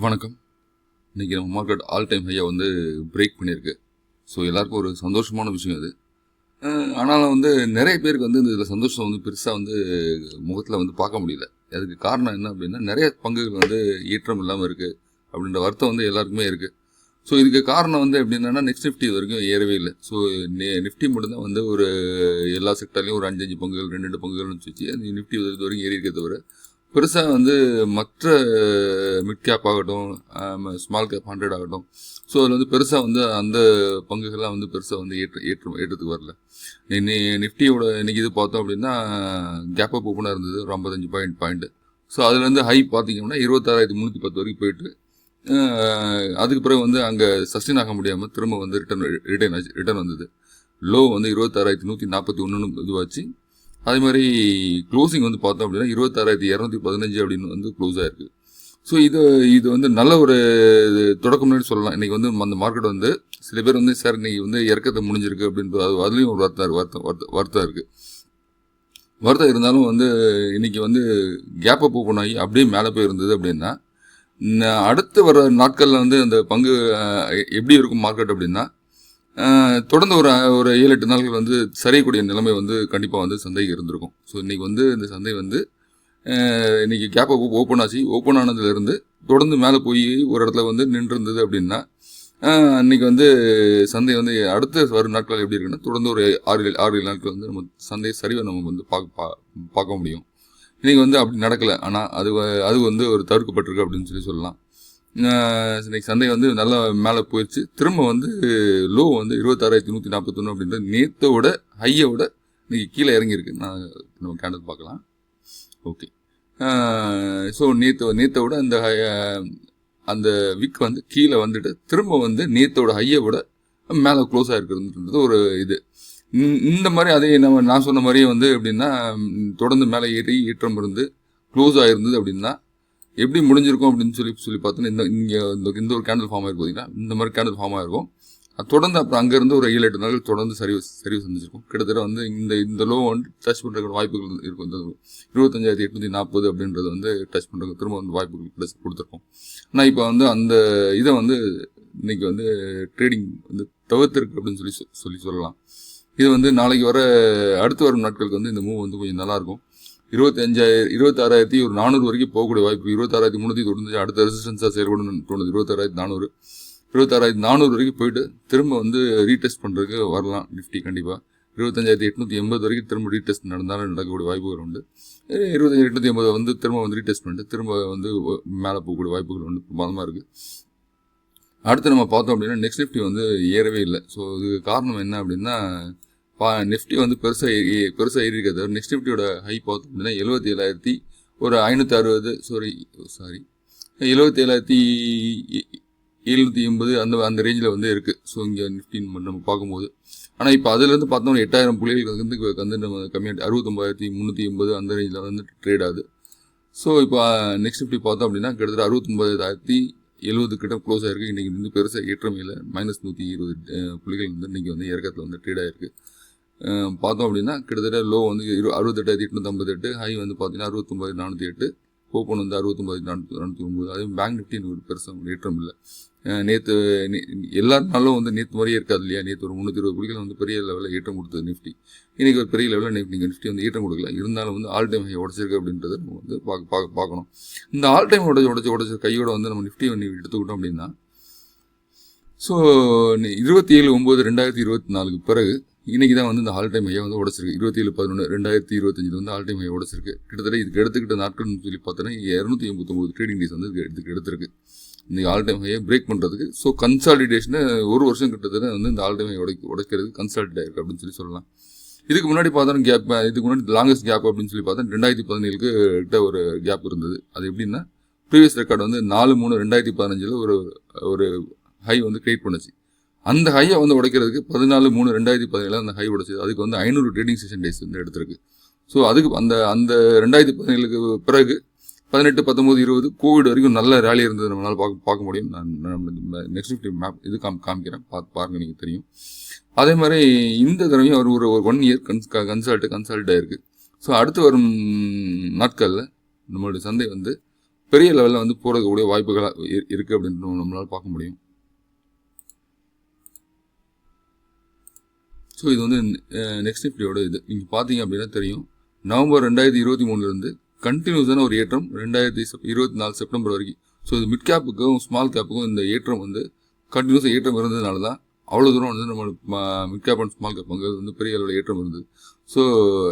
வணக்கம். இன்றைக்கி நம்ம மார்க்கெட் ஆல் டைம் ஹையை வந்து பிரேக் பண்ணியிருக்கு. ஸோ எல்லாருக்கும் ஒரு சந்தோஷமான விஷயம் அது. ஆனாலும் வந்து நிறைய பேருக்கு வந்து இதில் சந்தோஷம் வந்து பெருசாக வந்து முகத்தில் வந்து பார்க்க முடியல. அதுக்கு காரணம் என்ன அப்படின்னா, நிறைய பங்குகள் வந்து ஏற்றம் இல்லாமல் இருக்குது அப்படின்ற வருத்தம் வந்து எல்லாருக்குமே இருக்குது. ஸோ இதுக்கு காரணம் வந்து எப்படின்னா, நெக்ஸ்ட் நிஃப்டி வரைக்கும் ஏறவே இல்லை. ஸோ நிஃப்டி மட்டும்தான் வந்து ஒரு எல்லா செக்டர்லேயும் ஒரு 5 பங்குகள் 2 பங்குகள்னு வச்சு அந்த நிஃப்டி இது வரைக்கும் ஏறி இருக்க தவிர பெருசாக வந்து மற்ற மிட் கேப் ஆகட்டும், ஸ்மால் கேப் 100 ஆகட்டும், ஸோ அதில் வந்து பெருசாக வந்து அந்த பங்குகள்லாம் வந்து பெருசாக வந்து ஏற்றத்துக்கு வரல. நிஃப்டியோட இன்றைக்கி இது பார்த்தோம் அப்படின்னா கேப் அப் ஓப்பனாக இருந்தது ஒரு 55 பாயிண்ட்டு. ஸோ அதுலேருந்து ஹை பார்த்திங்கன்னா 26,310 வரைக்கும் போயிட்டு அதுக்கு பிறகு வந்து அங்கே சஸ்டெயின் ஆக முடியாமல் திரும்ப வந்து ரிட்டர்ன் வந்தது. லோ வந்து 26,141 இதுவாச்சு. அதே மாதிரி க்ளோசிங் வந்து பார்த்தோம் அப்படின்னா 26,215 அப்படின்னு வந்து க்ளோஸ் ஆகிருக்கு. ஸோ இது வந்து நல்ல ஒரு தொடக்கம்னு சொல்லலாம். இன்றைக்கி வந்து அந்த மார்க்கெட் வந்து சில பேர் வந்து சார் இன்றைக்கி வந்து இறக்கத்தை முடிஞ்சிருக்கு அப்படின்றது அதுலேயும் ஒரு வருத்தம் இருக்குது. வருத்தம் இருந்தாலும் வந்து இன்றைக்கி வந்து கேப் அப் ஓப்பன் ஆகி அப்படியே மேலே போய் இருந்தது அப்படின்னா, அடுத்து வர நாட்களில் வந்து அந்த பங்கு எப்படி இருக்கும் மார்க்கெட் அப்படின்னா, தொடர்ந்து ஒரு 7-8 நாட்கள் வந்து சரியக்கூடிய நிலைமை வந்து கண்டிப்பாக வந்து சந்தை இருந்திருக்கும். ஸோ இன்றைக்கி வந்து இந்த சந்தை வந்து இன்றைக்கி கேப் அப் ஓப்பன் ஆச்சு. ஓப்பன் ஆனதுலேருந்து தொடர்ந்து மேலே போய் ஒரு இடத்துல வந்து நின்றுருந்தது அப்படின்னா, இன்றைக்கி வந்து சந்தை வந்து அடுத்த வரும் நாட்கள் எப்படி இருக்குன்னா, தொடர்ந்து ஒரு 6-7 நாட்கள் வந்து நம்ம சந்தை சரிவை நம்ம வந்து பார்க்க முடியும். இன்றைக்கி வந்து அப்படி நடக்கலை. ஆனால் அது வந்து ஒரு தவிர்க்கப்பட்டிருக்கு அப்படின்னு சொல்லலாம். இன்றைக்கி சந்தை வந்து நல்லா மேலே போயிடுச்சு. திரும்ப வந்து லோ வந்து 26,141 அப்படின்ற நேற்றோட ஹையோட இன்றைக்கி கீழே இறங்கியிருக்கு. நம்ம கேண்டல் பார்க்கலாம். ஓகே. ஸோ நேற்றோட அந்த விக் வந்து கீழே வந்துட்டு திரும்ப வந்து நேற்றோட ஹையை விட மேலே க்ளோஸ் ஆகிருக்குன்றது ஒரு இது. இந்த மாதிரி அதே நான் சொன்ன மாதிரியே வந்து எப்படின்னா, தொடர்ந்து மேலே ஏற்றம் இருந்து க்ளோஸ் ஆகிருந்தது அப்படின்னா எப்படி முடிஞ்சிருக்கும் அப்படின்னு சொல்லி பார்த்தோன்னா, இந்த ஒரு கேண்டில் ஃபார்ம் ஆகிருக்கும். பார்த்தீங்கன்னா இந்த மாதிரி கேண்டில் ஃபார்ம் ஆகிருக்கும். தொடர்ந்து அப்புறம் அங்கேருந்து ஒரு 7-8 நாட்கள் தொடர்ந்து சரிவு சந்திச்சிருக்கும். கிட்டத்தட்ட வந்து இந்த லோ வந்து டச் பண்ணுறதுக்கு வாய்ப்புகள் இருக்கும். இந்த 25,840 அப்படின்றது வந்து டச் பண்ணுறதுக்கு திரும்ப வந்து வாய்ப்புகள் கொடுத்துருக்கோம். ஆனால் இப்போ வந்து அந்த இதை வந்து இன்றைக்கி வந்து ட்ரேடிங் வந்து தவிர்த்திருக்கு அப்படின்னு சொல்லலாம். இது வந்து நாளைக்கு அடுத்து வரும் நாட்களுக்கு வந்து இந்த மூவ் வந்து கொஞ்சம் நல்லாயிருக்கும். 26,400 வரைக்கும் போகக்கூடிய வாய்ப்பு. 26,395 அடுத்த ரெசிஸ்டன்ஸாக செயல்படும் தோணுது. 26,400 வரைக்கும் போயிட்டு திரும்ப வந்து ரீடெஸ்ட் பண்ணுறதுக்கு வரலாம் நிஃப்டி. கண்டிப்பாக 25,880 வரைக்கும் திரும்ப ரீடெஸ்ட் நடந்தாலும் நடக்கக்கூடிய வாய்ப்புகள் உண்டு. 25,880 வந்து திரும்ப வந்து ரீடெஸ்ட் பண்ணிட்டு திரும்ப வந்து மேலே போகக்கூடிய வாய்ப்புகள் உண்டு. பிரமாதமாக இருக்குது. அடுத்து நம்ம பார்த்தோம் அப்படின்னா நெக்ஸ்ட் நிஃப்டி வந்து ஏறவே இல்லை. ஸோ இதுக்கு காரணம் என்ன அப்படின்னா, நிஃப்டி வந்து பெருசாக ஏறி இருக்கிறது. நெக்ஸ்ட் நிஃப்டியோட ஹை பார்த்தோம் அப்படின்னா 77,560 77,780 அந்த ரேஞ்சில் வந்து இருக்குது. ஸோ இங்கே நிஃப்டின்னு நம்ம பார்க்கும்போது, ஆனால் இப்போ அதுலேருந்து பார்த்தோம்னா 8,000 புள்ளிகள் வந்து நம்ம கம்மியாக 69,380 அந்த ரேஞ்சில் வந்து ட்ரேட் ஆகுது. ஸோ இப்போ நெக்ஸ்ட் நிஃப்டி பார்த்தோம் அப்படின்னா கிட்டத்தட்ட 69,070 கிட்ட க்ளோஸ் ஆகிருக்கு. இன்றைக்கி வந்து பெருசாக ஏற்றமே இல்லை. -120 புள்ளிகள் வந்து இன்றைக்கி வந்து இறக்கத்தில் வந்து ட்ரேட் ஆகிருக்கு. பார்த்தோம் அப்படின்னா கிட்டத்தட்ட லோ வந்து 68,858, ஹை வந்து பார்த்தீங்கன்னா 69,408, ஓப்பன் வந்து 69,409. அதே பேங்க் நிஃப்டின்னு ஒரு பெருசாக ஏற்றம் இல்லை. நேற்று எல்லா நாளும் வந்து நேற்று மாதிரியே இருக்காது இல்லையா. நேற்று ஒரு 320 புள்ளிகள் வந்து பெரிய லெவலில் ஏற்றம் கொடுத்தது நிஃப்டி. இன்றைக்கி ஒரு பெரிய லெவலில் நிஃப்டி வந்து ஏற்றம் கொடுக்கல. இருந்தாலும் வந்து ஆல் டைம் ஹை உடச்சிருக்கு அப்படின்றத நம்ம வந்து பார்க்கணும். இந்த ஆல் டைம் உடச்ச கையோட வந்து நம்ம நிஃப்டி எடுத்துக்கிட்டோம் அப்படின்னா, ஸோ 27/9/2024 பிறகு இன்றைக்கி தான் வந்து இந்த ஆல் டைம் ஹையை வந்து உடச்சிருக்கு. 27/11/2025 வந்து ஆல் டைம் ஹையை உடச்சிருக்கு. கிட்டத்தட்ட இதுக்கு எடுத்துக்கிட்ட நாட்கள்னு சொல்லி பார்த்தோன்னா 289 ட்ரேடிங் டேஸ் வந்து எடுத்திருக்கு இந்த ஆல் டைம் ஹையை பிரேக் பண்ணுறதுக்கு. ஸோ கன்சாலிடேஷனை ஒரு வருஷம் கிட்டத்தட்ட வந்து இந்த ஆல் டைம் ஹை உடைக்கிறதுக்கு கன்சாலிடேட் ஆகிருக்கு அப்படின்னு சொல்லலாம். இதுக்கு முன்னாடி பார்த்தோன்னா இதுக்கு முன்னாடி லாங்கஸ்ட் கேப் அப்படின்னு சொல்லி பார்த்தா 2017 கிட்ட ஒரு கேப் இருந்தது. அது எப்படின்னா, ப்ரீவியஸ் ரெக்கார்டு வந்து 4/3/2015 ஒரு ஹை வந்து கிரியேட் பண்ணுச்சு. அந்த ஹையை வந்து உடைக்கிறதுக்கு 14/3/2017 அந்த ஹை உடைச்சது. அதுக்கு வந்து 500 ட்ரேடிங் செஷன் டேஸ் வந்து எடுத்திருக்கு. ஸோ அதுக்கு அந்த 2017 பிறகு 18, 19, 20 கோவிட் வரைக்கும் நல்ல ரேலி இருந்தது நம்மளால் பார்க்க முடியும். நான் நெக்ஸ்ட் நிஃப்டி மேப் இது காமிக்கிறேன், பாருங்கள், நீங்கள் தெரியும். அதே மாதிரி இந்த தடவையும் ஒரு 1 இயர் கன்சால்ட் ஆகிருக்கு. ஸோ அடுத்து வரும் நாட்களில் நம்மளுடைய சந்தை வந்து பெரிய லெவலில் வந்து போகிறதுக்கூடிய வாய்ப்புகள் இருக்குது அப்படின்னு நம்மளால் பார்க்க முடியும். ஸோ இது வந்து நெக்ஸ்ட் நிஃப்டியோட இது நீங்கள் பார்த்தீங்க அப்படின்னா தெரியும். நவம்பர் 2023 கண்டினியூஸான ஒரு ஏற்றம் 2024 செப்டம்பர் வரைக்கும். ஸோ இது மிட் கேப்புக்கும் ஸ்மால் கேப்புக்கும் இந்த ஏற்றம் வந்து கண்டினியூஸாக ஏற்றம் இருந்ததுனால தான் அவ்வளோ தூரம் வந்து நம்ம mid cap and small cap அங்கே வந்து பெரிய அளவில் ஏற்றம் இருந்தது. ஸோ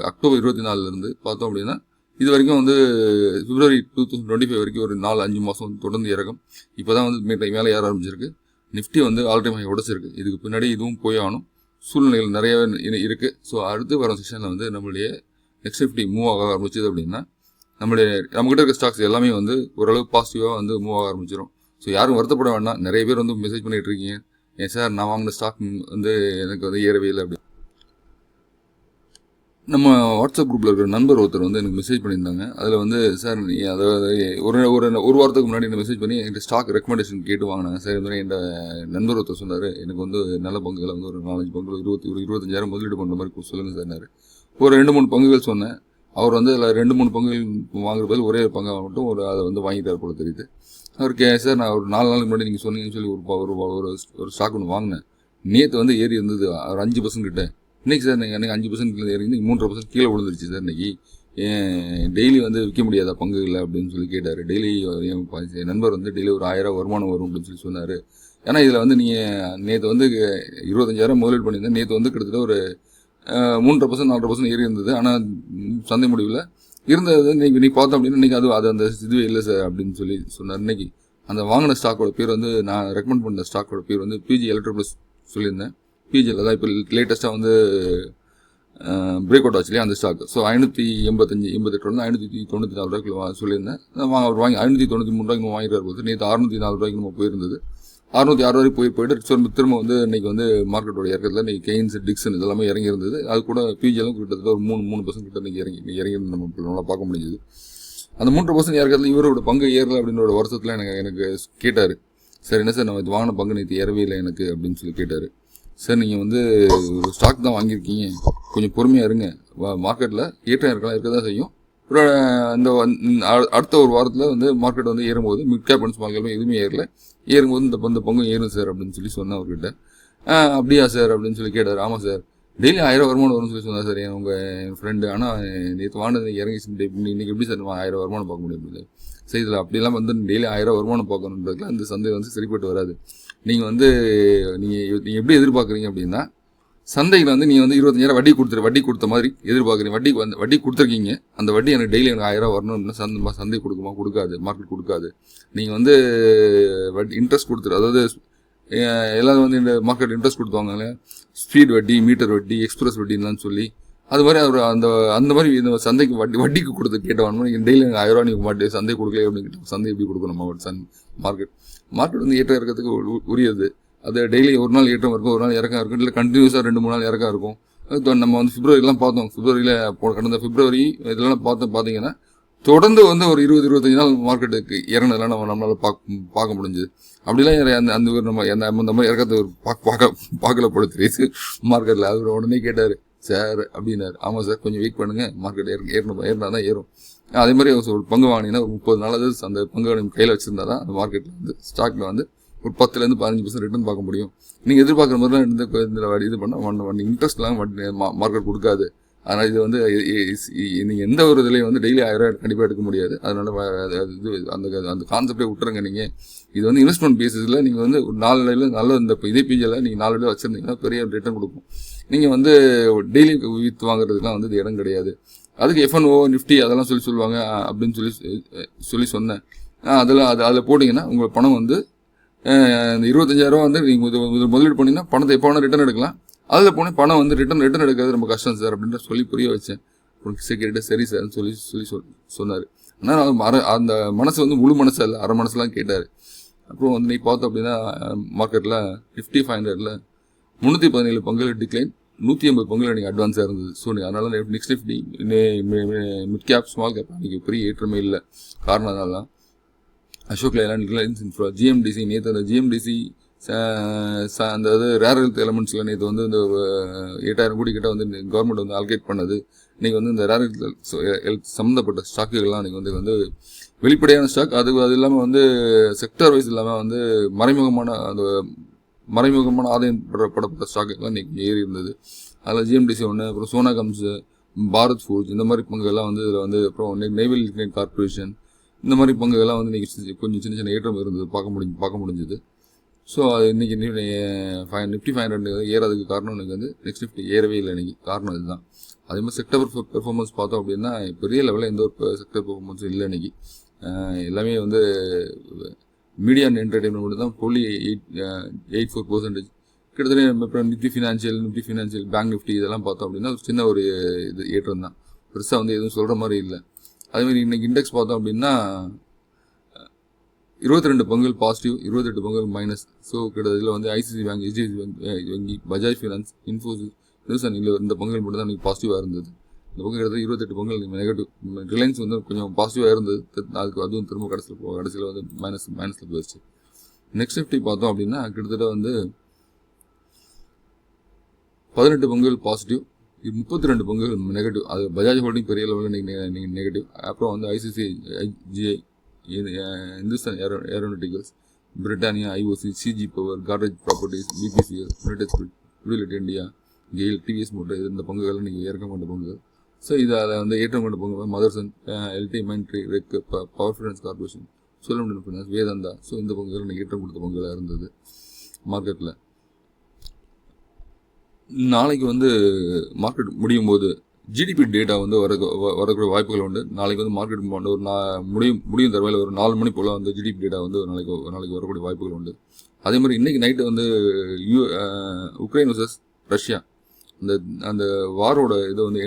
அக்டோபர் 24 பார்த்தோம் அப்படின்னா இது வரைக்கும் வந்து பிப்ரவரி 2025 வரைக்கும் ஒரு 4-5 மாதம் வந்து தொடர்ந்து இறக்கும். இப்போ தான் வந்து மேலே ஏற ஆரம்பிச்சிருக்கு. நிஃப்டி வந்து ஆல் டைம் ஹை உடச்சிருக்கு. இதுக்கு பின்னாடி இதுவும் போய் ஆகணும். சூழ்நிலைகள் நிறைய இருக்குது. ஸோ அடுத்து வர செஷனில் வந்து நம்மளுடைய நெக்ஸ்ட் நிஃப்டி மூவ் ஆக ஆரம்பிச்சது அப்படின்னா நம்மகிட்ட இருக்க ஸ்டாக்ஸ் எல்லாமே வந்து ஓரளவு பாசிட்டிவாக வந்து மூவ் ஆக ஆரம்பிச்சிடும். ஸோ யாரும் வருத்தப்பட வேண்டாம். நிறைய பேர் வந்து மெசேஜ் பண்ணிகிட்டு இருக்கீங்க, ஏன் சார் நான் வாங்கின ஸ்டாக் வந்து எனக்கு வந்து ஏறவே இல்லை அப்படி. நம்ம வாட்ஸ்அப் குரூப்பில் இருக்கிற நண்பர் ஒருத்தர் வந்து எனக்கு மெசேஜ் பண்ணியிருந்தாங்க. அதில் வந்து சார் அதாவது ஒரு வாரத்துக்கு முன்னாடி என்ன மெசேஜ் பண்ணி என்கிட்ட ஸ்டாக் ரெக்கமெண்டேஷன் கேட்டு வாங்கினாங்க. சார் இந்த மாதிரி என் நண்பர் ஒருத்தர் சொன்னார், எனக்கு வந்து நல்ல பங்குகளை வந்து ஒரு 4-5 பங்குகள் 25,000 முதலீடு பண்ணுற மாதிரி சொல்லுங்கள் சார். ஒரு 2-3 பங்குகள் சொன்னேன். அவர் வந்து அதில் 2-3 பங்குகள் வாங்குற பதில் ஒரே பங்காக மட்டும் அதை வந்து வாங்கிட்டார் போல தெரியுது. அவருக்கு சார் நான் ஒரு 4 நாளுக்கு முன்னாடி நீங்கள் சொன்னீங்கன்னு சொல்லி ஒரு ஸ்டாக் ஒன்று வாங்கினேன். நேற்று வந்து ஏறி இருந்தது ஒரு 5% கிட்ட. இன்றைக்கி சார் நீங்கள் எனக்கு 5% ஏறி 3% கீழே விழுந்துருச்சு சார். இன்றைக்கி டெய்லி வந்து விற்க முடியாதா பங்குகளை அப்படின்னு சொல்லி கேட்டார். டெய்லி என் நண்பர் வந்து டெய்லி ஒரு 1000 வருமானம் வரும் அப்படின்னு சொல்லி சொன்னார். ஏன்னா இதில் வந்து நீங்கள் நேற்று வந்து 25,000 முதலீடு பண்ணியிருந்தேன். நேற்று வந்து கிட்டத்தட்ட ஒரு 3% 4% ஏறி இருந்தது. ஆனால் சந்தை முடிவில் இருந்தது இன்னைக்கு பார்த்தோம் அப்படின்னா இன்றைக்கி அது அந்த இதுவே இல்லை சார் அப்படின்னு சொல்லி சொன்னார். இன்றைக்கி அந்த வாங்கின ஸ்டாக்கோட பேர் வந்து நான் ரெக்கமெண்ட் பண்ண ஸ்டாக்கோட பேர் வந்து பிஜி எலக்ட்ரோப்ளஸ் சொல்லியிருந்தேன். பிஜியில் தான் இப்போ லேட்டஸ்ட்டாக வந்து பிரேக் அவுட் ஆச்சு இல்லையா அந்த ஸ்டாக். ஸோ 585-88 வந்து 594 ரூபாய்க்கு சொல்லியிருந்தேன். அவர் வாங்கி 593 ரூபாய்க்கு வாங்கிட்டு போது நேற்று 604 ரூபாய்க்கு நம்ம போயிருந்தது. 606 வரை போயிட்டு திரும்ப வந்து இன்றைக்கி வந்து மார்க்கெட்டோட இறக்கத்தில் இன்றைக்கி கெயின்ஸ் டிக்ஸன் இதெல்லாமே இறங்கி இருந்தது. அது கூட பிஜியெல்லாம் கிட்டத்தட்ட ஒரு 3% கிட்ட இன்றைக்கி இறங்கி நம்ம நல்லா பார்க்க முடிஞ்சுது. அந்த 3% இறக்கத்தில் இவரோட பங்கு ஏறலை அப்படின்ற வருஷத்தில் எனக்கு கேட்டார், சார் என்ன சார் நம்ம இது வாங்கின பங்கு நேற்று ஏறவே இல்லை எனக்கு அப்படின்னு சொல்லி கேட்டார். சார் நீங்கள் வந்து ஒரு ஸ்டாக் தான் வாங்கியிருக்கீங்க, கொஞ்சம் பொறுமையாக இருங்க, மார்க்கெட்டில் ஏற்றம் இருக்க தான் செய்யும். இந்த அடுத்த ஒரு வாரத்தில் வந்து மார்க்கெட் வந்து ஏறும்போது mid cap and small cap எதுவுமே ஏறும்போது இந்த பங்கும் ஏறும் சார் அப்படின்னு சொல்லி சொன்னேன் அவர்கிட்ட. அப்படியா சார் அப்படின்னு சொல்லி கேட்டார். ஆமாம் சார் டெய்லி 1000 வருமானம் வரும்னு சொல்லி சொன்னார் சார் என் ஃப்ரெண்டு. ஆனால் நேற்று வாங்கினது இறங்கி இன்றைக்கி எப்படி சார் 1000 வருமானம் பார்க்க முடியும் அப்படின்னு. சரி இதில் அப்படிலாம் வந்து டெய்லி 1000 வருமானம் பார்க்கணுன்றதுல அந்த சந்தை வந்து சரிப்பட்டு வராது. நீங்கள் வந்து நீங்கள் எப்படி எதிர்பார்க்குறீங்க அப்படின்னா சந்தையில் வந்து நீங்கள் வந்து 25,000 வட்டி கொடுத்த மாதிரி எதிர்பார்க்குறீங்க. வட்டி கொடுத்துருக்கீங்க. அந்த வட்டி எனக்கு டெய்லி எனக்கு 1000 வரணும் அப்படின்னா சந்தை கொடுக்குமா? கொடுக்காது. மார்க்கெட் கொடுக்காது. நீங்கள் வந்து இன்ட்ரெஸ்ட் கொடுத்துரு, அதாவது எல்லாரும் வந்து இந்த மார்க்கெட் இன்ட்ரெஸ்ட் கொடுத்துவாங்க, ஸ்பீட் வட்டி, மீட்டர் வட்டி, எக்ஸ்பிரஸ் வட்டின்லாம் சொல்லி அது மாதிரி அவர் அந்த மாதிரி இந்த சந்தைக்கு வட்டிக்கு கொடுத்து கேட்டவான் டெய்லி எனக்கு 1000 ரூபா நீங்கள் சந்தை கொடுக்கல அப்படின்னு சந்தை எப்படி கொடுக்கணும்? மார்க்கெட் வந்து ஏற்றம் இறக்கிறதுக்கு உரியது. அது டெய்லி ஒரு நாள் ஏற்றம் இருக்கும், ஒரு நாள் இறக்கம் இருக்கும், இல்லை கண்டினியூஸாக 2-3 நாள் இறக்கம் இருக்கும். நம்ம வந்து பிப்ரவரிலாம் பார்த்தோம். கடந்த பிப்ரவரி இதெல்லாம் பார்த்தீங்கன்னா தொடர்ந்து வந்து ஒரு 20-25 நாள் மார்க்கெட்டுக்கு இறங்கினதெல்லாம் நம்மளால பார்க்க முடிஞ்சுது. அப்படிலாம் அந்த மாதிரி இறக்கத்தை பார்க்கல போல தெரியுது மார்க்கெட்டில். அவர் உடனே கேட்டார், சார் அப்படின்னாரு. ஆமாம் சார் கொஞ்சம் வெயிட் பண்ணுங்கள், மார்க்கெட் ஏறினா தான் ஏறும். அதே மாதிரி ஒரு பங்கு வாங்கினீங்கன்னா ஒரு 30 நாளாவது அந்த பங்கு கையில் வச்சுருந்தா தான் அந்த மார்க்கெட்டில் வந்து ஸ்டாக்கில் வந்து ஒரு 10-15% ரிட்டர்ன் பார்க்க முடியும். நீங்கள் எதிர்பார்க்குற மாதிரிலாம் இது பண்ணால் இன்ட்ரெஸ்ட்லாம் மார்க்கெட் கொடுக்காது. அதனால் இது வந்து நீங்கள் எந்த ஒரு இதுலேயும் வந்து டெய்லி 1000 கண்டிப்பாக எடுக்க முடியாது. அதனால் அந்த கான்செப்டே விட்டுருங்க. நீங்கள் இது வந்து இன்வெஸ்ட்மெண்ட் பேசிஸில் நீங்கள் வந்து ஒரு 4 நிலையில் நல்ல இந்த இதே பிஜியில் நீங்கள் 4 நிலையில் வச்சுருந்தீங்கன்னா பெரிய ரிட்டர்ன் கொடுக்கும். நீங்கள் வந்து டெய்லி வித்து வாங்குறதுக்குலாம் வந்து இது இடம் கிடையாது. அதுக்கு FNO நிஃப்டி அதெல்லாம் சொல்லுவாங்க அப்படின்னு சொல்லி சொன்னேன். அதில் போட்டிங்கன்னா உங்கள் பணம் வந்து இந்த 25,000 வந்து நீங்கள் முதலீடு பண்ணிங்கன்னா பணத்தை எப்போ வேணால் ரிட்டர்ன் எடுக்கலாம். அதில் போனால் பணம் வந்து ரிட்டர்ன் எடுக்கிறது ரொம்ப கஷ்டம் சார் அப்படின்ற சொல்லி புரிய வச்சேன். செக்யூரிட்டி சரி சார்னு சொல்லி சொன்னார். ஆனால் அந்த மனசு வந்து முழு மனசு இல்லை, அரை மனசுலாம் கேட்டார். அப்புறம் வந்து நீ பார்த்தோம் அப்படின்னா மார்க்கெட்டில் Nifty 500 317 பங்குகள் டிக்ளைன், 180 பங்குகள் நீங்கள் அட்வான்ஸாக இருந்தது. ஸோ அதனால next Nifty mid cap small cap நீங்கள் பெரிய ஏற்றமே இல்லை. காரணம் அதனால Ashok Leyland, Reliance infra, GMDC நேற்று அந்த GMDC அந்த ரேர் ஹெல்த் எலமெண்ட்ஸில் நேற்று வந்து இந்த 8,000 கோடி கிட்ட வந்து கவர்மெண்ட் வந்து அலோகேட் பண்ணது. இன்றைக்கி வந்து இந்த ரேர் ஹெல்த் சம்மந்தப்பட்ட ஸ்டாக்குகள்லாம் இன்றைக்கி வந்து வெளிப்படையான ஸ்டாக். அது இல்லாமல் வந்து செக்டர் வைஸ் இல்லாமல் வந்து மறைமுகமான ஆதாயம் படப்பட்ட ஸ்டாக் எல்லாம் இன்னைக்கு ஏறி இருந்தது. அதில் ஜிஎம்டிசி ஒன்று, அப்புறம் சோனா கம்ஸ், பாரத் ஃபுட்ஸ், இந்த மாதிரி பங்குகள்லாம் வந்து இதில் வந்து, அப்புறம் நெய்வேலி லிக்னைட் கார்பரேஷன், இந்த மாதிரி பங்குகள்லாம் வந்து இன்றைக்கி கொஞ்சம் சின்ன சின்ன ஏற்றம் இருந்தது, பார்க்க முடிஞ்சுது. ஸோ அது இன்றைக்கி நிஃப்டி 500 ஏறதுக்கு காரணம் எனக்கு வந்து நெக்ஸ்ட் நிஃப்டி ஏறவே இல்லை இன்றைக்கி. காரணம் இதுதான். அதே மாதிரி செக்டர் பெர்ஃபார்மன்ஸ் பார்த்தோம் அப்படின்னா பெரிய லெவலில் எந்த ஒரு செக்டர் பெர்ஃபார்மன்ஸும் இல்லை இன்றைக்கி. எல்லாமே வந்து மீடியா அண்ட் என்டர்டெயின்மெண்ட் மட்டும் தான் புள்ளி 84%. கிட்டத்தட்ட நிஃப்டி ஃபினான்ஷியல், பேங்க் நிஃப்டி இதெல்லாம் பார்த்தோம் அப்படின்னா சின்ன ஒரு இது ஏற்றம் தான். பெருசாக வந்து எதுவும் சொல்கிற மாதிரி இல்லை. அதேமாதிரி இன்றைக்கி இண்டெக்ஸ் பார்த்தோம் அப்படின்னா 22 பங்குகள் பாசிட்டிவ், 28 பங்குகள் மைனஸ். ஸோ கிட்டத்தட்ட வந்து ஐசிசி பேங்க், HDFC பேங்க் வங்கி, பஜாஜ் ஃபினான்ஸ், இன்ஃபோசிஸ், நியூசன் இந்த பங்குகள் மட்டும் தான் இன்றைக்கி பாசிட்டிவாக இருந்தது. இந்த பங்கு கிட்டத்தட்ட 28 பங்குகள் நெகட்டிவ். ரிலையன்ஸ் வந்து கொஞ்சம் பாசிட்டிவாக இருந்தது, அதுவும் திரும்ப கடைசியில் வந்து மைனஸில் போயிடுச்சு. நெக்ஸ்ட் நிஃப்டி பார்த்தோம் அப்படின்னா கிட்டத்தட்ட வந்து 18 பங்குகள் பாசிட்டிவ், 32 பங்குகள் நெகட்டிவ். அது பஜாஜ் ஹோல்டிங் பெரிய லெவலில் நீங்கள் நெகட்டிவ். அப்புறம் வந்து ICC, IGI, Hindustan aeronauticals, Britannia, IOC, CG power, Godrej properties, BPCL, utility India, GAIL, TVS motor, இந்த பங்குகள் நீங்கள் ஏற்க மாட்ட பங்குகள். ஸோ இதில் வந்து ஏற்றம் கொண்ட பங்குகள் Motherson, LT Mindtree, REC, power finance corporation, Cholamandalam finance, Vedanta. So இந்த பங்குகள் எனக்கு ஏற்றம் கொடுத்த பங்குகளாக இருந்தது மார்க்கெட்டில். நாளைக்கு வந்து மார்க்கெட் முடியும் போது ஜிடிபி டேட்டா வந்து வரக்கூடிய வாய்ப்புகள் உண்டு. நாளைக்கு வந்து மார்க்கெட் வந்து ஒரு முடியும் தரவையில் ஒரு 4 மணி போல் வந்து ஜிடிபி டேட்டா வந்து நாளைக்கு வரக்கூடிய வாய்ப்புகள் உண்டு. அதே மாதிரி இன்றைக்கி நைட்டு வந்து உக்ரைன் வர்சஸ் ரஷ்யா அந்த வாரோட இதை வந்து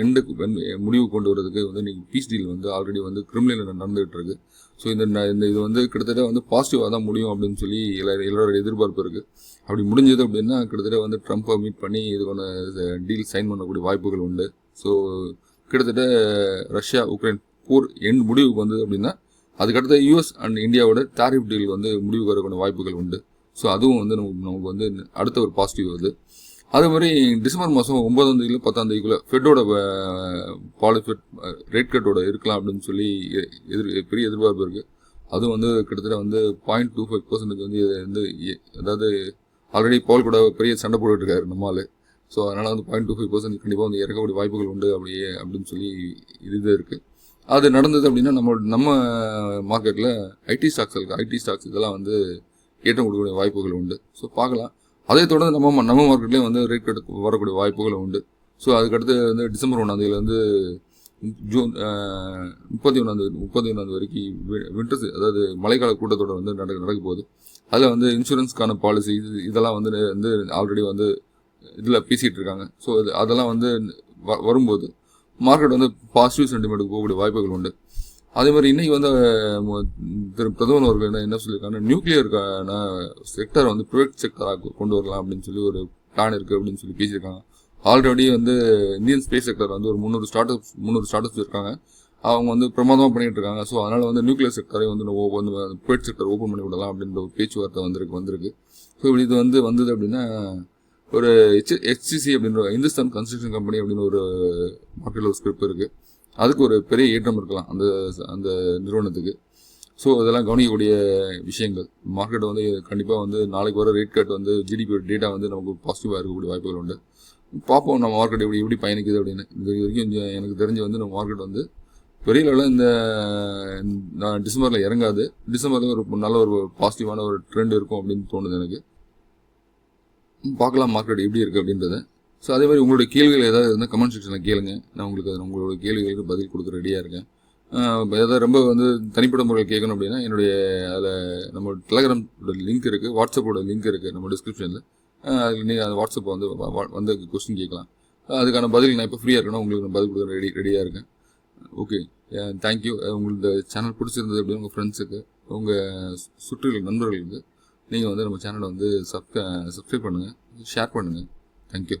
முடிவு கொண்டு வரதுக்கு வந்து இன்றைக்கி பீஸ் டீல் வந்து ஆல்ரெடி வந்து கிரிமினல் நடந்துகிட்டு இருக்கு. ஸோ இந்த இது வந்து கிட்டத்தட்ட வந்து பாசிட்டிவாக தான் முடியும் அப்படின்னு சொல்லி எல்லாரோட எதிர்பார்ப்பு இருக்குது. அப்படி முடிஞ்சது அப்படின்னா கிட்டத்தட்ட வந்து ட்ரம்ப்பை மீட் பண்ணி இதுக்கான டீல் சைன் பண்ணக்கூடிய வாய்ப்புகள் உண்டு. ஸோ கிட்டத்தட்ட ரஷ்யா உக்ரைன் போர் முடிவுக்கு வந்தது அப்படின்னா அதுக்கடுத்த யூஎஸ் அண்ட் இந்தியாவோட டாரிஃப் டீல் வந்து முடிவுக்கு வரக்கூடிய வாய்ப்புகள் உண்டு. ஸோ அதுவும் வந்து நமக்கு வந்து அடுத்த ஒரு பாசிட்டிவ் வருது. அதே மாதிரி டிசம்பர் மாதம் 9ஆம் தேதியில் 10ஆம் தேதிக்குள்ளே ஃபெட்டோட ரேட் கட்டோட இருக்கலாம் அப்படின்னு சொல்லி பெரிய எதிர்பார்ப்பு இருக்குது. அதுவும் வந்து கிட்டத்தட்ட வந்து 0.25% வந்து அதாவது ஆல்ரெடி பால் கூட பெரிய சண்டை போட்டுருக்காரு நம்மால். ஸோ அதனால் வந்து 0.25% கண்டிப்பாக வந்து இறக்கக்கூடிய வாய்ப்புகள் உண்டு அப்படின்னு சொல்லி இது இருக்குது. அது நடந்தது அப்படின்னா நம்ம மார்க்கெட்டில் ஐடி ஸ்டாக்ஸ் இதெல்லாம் வந்து ஏற்றம் கொடுக்கக்கூடிய வாய்ப்புகள் உண்டு. ஸோ பார்க்கலாம். அதே தொடர்ந்து நம்ம மார்க்கெட்லேயும் வந்து ரேட் கட் வரக்கூடிய வாய்ப்புகளும் உண்டு. ஸோ அதுக்கடுத்து வந்து டிசம்பர் 1ஆம் தேதியில் வந்து ஜூன் 31 வரைக்கும் வின்டர்ஸ், அதாவது மழைக்கால கூட்டத்தோடு வந்து நடக்க போகுது. அதில் வந்து இன்சூரன்ஸ்க்கான பாலிசி இதெல்லாம் வந்து ஆல்ரெடி வந்து இதில் பேசிகிட்டு இருக்காங்க. ஸோ அதெல்லாம் வந்து வரும்போது மார்க்கெட் வந்து பாசிட்டிவ் சென்டிமெண்ட்டுக்கு போகக்கூடிய வாய்ப்புகள் உண்டு. அதே மாதிரி இன்றைக்கி வந்து பிரதமர் அவர்கள் என்ன சொல்லியிருக்காங்கன்னா நியூக்ளியருக்கான செக்டரை வந்து ப்ரைவேட் செக்டராக கொண்டு வரலாம் அப்படின்னு சொல்லி ஒரு பிளான் இருக்குது அப்படின்னு சொல்லி பேசியிருக்காங்க. ஆல்ரெடி வந்து இந்தியன் ஸ்பேஸ் செக்டர் வந்து ஒரு 300 ஸ்டார்ட்-அப்ஸ் இருக்காங்க. அவங்க வந்து பிரமாதமாக பண்ணிகிட்டு இருக்காங்க. ஸோ அதனால் வந்து நியூக்ளியர் செக்டரை வந்து ப்ரைவேட் செக்டர் ஓப்பன் பண்ணி விடலாம் அப்படின்ற ஒரு பேச்சுவார்த்தை வந்திருக்கு. ஸோ இப்படி இது வந்து வந்தது அப்படின்னா ஒரு HCC அப்படின்ற இந்துஸ்தான் கன்ஸ்ட்ரக்ஷன் கம்பெனி அப்படின்னு ஒரு மார்க்கெட்டில் ஒரு ஸ்கிரிப்ட் இருக்குது. அதுக்கு ஒரு பெரிய ஏற்றம் இருக்கலாம் அந்த நிறுவனத்துக்கு. ஸோ இதெல்லாம் கவனிக்கக்கூடிய விஷயங்கள். மார்க்கெட் வந்து கண்டிப்பாக வந்து நாளைக்கு வர ரேட் கட் வந்து ஜிடிபி டேட்டா வந்து நமக்கு பாசிட்டிவாக இருக்கக்கூடிய வாய்ப்புகள் உண்டு. பார்ப்போம் நம்ம மார்க்கெட் எப்படி பயணிக்குது அப்படின்னு. இது வரைக்கும் எனக்கு தெரிஞ்சு வந்து நம்ம மார்க்கெட் வந்து பெரிய லெவலில் இந்த டிசம்பரில் இறங்காது. டிசம்பரில் ஒரு நல்ல ஒரு பாசிட்டிவான ஒரு ட்ரெண்ட் இருக்கும் அப்படின்னு தோணுது எனக்கு. பார்க்கலாம் மார்க்கெட் எப்படி இருக்குது அப்படின்றத. ஸோ அதே மாதிரி உங்களுடைய கேள்விகள் ஏதாவது இருந்தால் கமெண்ட் செக்ஷனில் கேளுங்க. நான் உங்களுக்கு உங்களோட கேள்விகளுக்கு பதில் கொடுக்க ரெடியாக இருக்கேன். ஏதாவது ரொம்ப வந்து தனிப்பட்ட முறையில் கேட்கணும் அப்படின்னா என்னுடைய அதில் நம்ம டெலகிராமோட லிங்க் இருக்குது, வாட்ஸ்அப்போட லிங்க் இருக்குது நம்ம டிஸ்கிரிப்ஷனில். அதில் நீங்கள் அந்த வாட்ஸ்அப்பை வந்து கொஸ்டின் கேட்கலாம். அதுக்கான பதில் நான் இப்போ ஃப்ரீயாக இருக்கணும், உங்களுக்கு நான் பதில் கொடுக்க ரெடியாக இருக்கேன். Okay, thank you. உங்களுக்கு சேனல் பிடிச்சிருந்தது அப்படின்னு உங்கள் ஃப்ரெண்ட்ஸுக்கு, உங்கள் சுற்றியுள்ள நண்பர்களுக்கு நீங்கள் வந்து நம்ம சேனலை வந்து சப்ஸ்கிரைப் பண்ணுங்கள், ஷேர் பண்ணுங்கள். தேங்க்யூ.